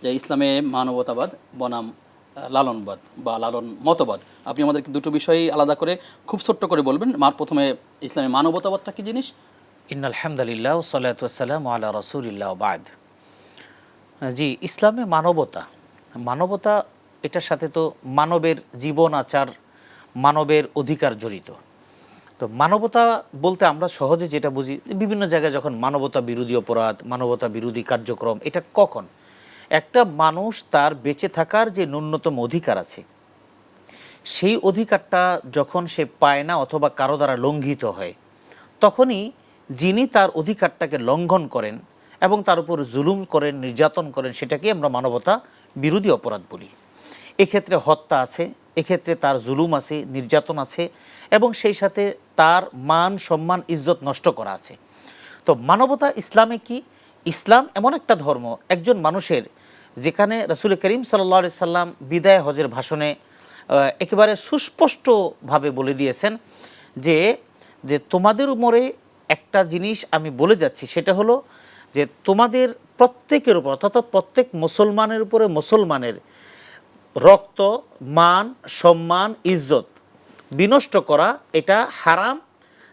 যে ইসলামে মানবতাবাদ বনাম লালনবাদ বা লালন মতবাদ, আপনি আমাদেরকে দুটো বিষয়ই আলাদা করে খুব ছোট্ট করে বলবেন। প্রথমে ইসলামে মানবতাবাদটা কি জিনিস? ইন্নাল হামদুলিল্লাহ ওয়াসসালাতু ওয়াসসালামু আলা রাসূলিল্লাহ ওয়া বা'দ। জি, ইসলামে মানবতা এটার সাথে তো মানবের জীবন আচার, মানবের অধিকার জড়িত। তো মানবতা বলতে আমরা সহজে যেটা বুঝি, বিভিন্ন জায়গায় যখন মানবতা বিরোধী অপরাধ, মানবতা বিরোধী কার্যক্রম, এটা কখন একটা মানুষ তার বেঁচে থাকার যে ন্যূনতম অধিকার আছে সেই অধিকারটা যখন সে পায় না অথবা কারো দ্বারা লঙ্ঘিত হয়, তখনই যিনি তার অধিকারটাকে লঙ্ঘন করেন এবং তার উপর জুলুম করেন, নির্যাতন করেন, সেটাকে আমরা মানবতা বিরোধী অপরাধ বলি। এক্ষেত্রে হত্যা আছে, এক্ষেত্রে তার জুলুম আছে, নির্যাতন আছে এবং সেই সাথে তার মান সম্মান ইজ্জত নষ্ট করা আছে। তো মানবতা ইসলামে কি? ইসলাম এমন একটা ধর্ম, একজন মানুষের, যেখানে রাসূল করিম সাল্লাল্লাহু আলাইহি সাল্লাম বিদায় হজের ভাষণে একেবারে সুস্পষ্টভাবে বলে দিয়েছেন যে যে তোমাদের উপরে একটা জিনিস আমি বলে যাচ্ছি, সেটা হলো যে তোমাদের প্রত্যেকের উপর, অর্থাৎ প্রত্যেক মুসলমানের উপরে মুসলমানের রক্ত, মান, সম্মান, ইজ্জত বিনষ্ট করা এটা হারাম।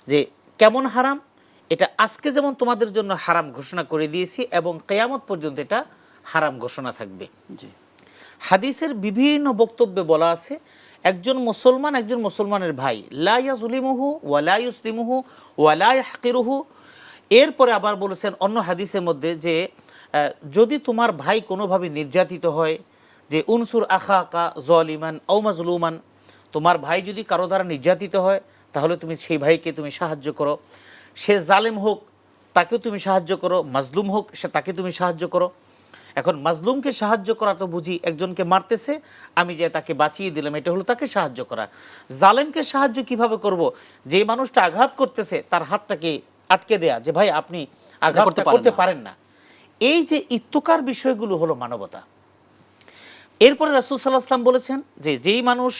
যে কেমন হারাম? এটা আজকে যেমন তোমাদের জন্য হারাম ঘোষণা করে দিয়েছি এবং কিয়ামত পর্যন্ত এটা হারাম ঘোষণা থাকবে। জি। হাদিসের বিভিন্ন বক্তব্যে বলা আছে, একজন মুসলমানের ভাই, লা ইয়াজলিমুহু ওয়া লা ইউসলিমুহু ওয়া লা ইয়াহকিরুহু। এরপরে আবার বলেছেন অন্য হাদিসের মধ্যে যে যদি তোমার ভাই কোনোভাবে নির্যাতিত হয়, যে উনসুর আখাকা যালিমান আও মাজলুমান, তোমার ভাই যদি কারো দ্বারা নির্যাতিত হয় তাহলে তুমি সেই ভাইকে তুমি সাহায্য করো। সে জালেম হোক তাকেও তুমি সাহায্য করো, মাজলুম হোক সে তাকে তুমি সাহায্য করো। এখন মাজলুমকে সাহায্য করা তো বুঝি, একজনকে মারতেছে আমি যে তাকে বাঁচিয়ে দিলাম, এটা হলো তাকে সাহায্য করা। জালেমকে সাহায্য কিভাবে করব? যেই মানুষটা আঘাত করতেছে তার হাতটাকে আটকে দেয়া, যে ভাই আপনি আঘাত করতে পারেন না। এই যে ইত্তুকার বিষয়গুলো হলো মানবতা। এরপরে রাসূল সাল্লাল্লাহু আলাইহি ওয়াসাল্লাম বলেছেন যে যেই মানুষ,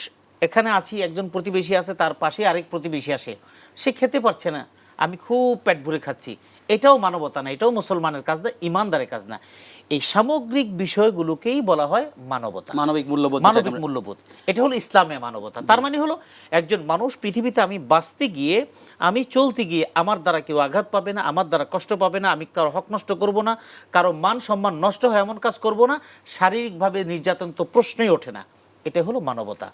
এখানে আছি, একজন প্রতিবেশী আছে, তার পাশে আরেক প্রতিবেশী আসে, সে খেতে পারছে না, আমি খুব পেট ভরে খাচ্ছি, এটাও মানবতা না, এটাও মুসলমানের কাজ না, ইমানদারের কাজ না। এই সামগ্রিক বিষয়গুলোকেই বলা হয় মানবতা, মানবিক মূল্যবোধ। এটা হলো ইসলামে মানবতা। তার মানে হলো একজন মানুষ পৃথিবীতে আমি বাঁচতে গিয়ে, আমি চলতে গিয়ে আমার দ্বারা কেউ আঘাত পাবে না, আমার দ্বারা কষ্ট পাবে না, আমি কারো হক নষ্ট করব না, কারো মান সম্মান নষ্ট হয় এমন কাজ করব না, শারীরিকভাবে নির্যাতন তো প্রশ্নই ওঠে না। এটা হলো মানবতা।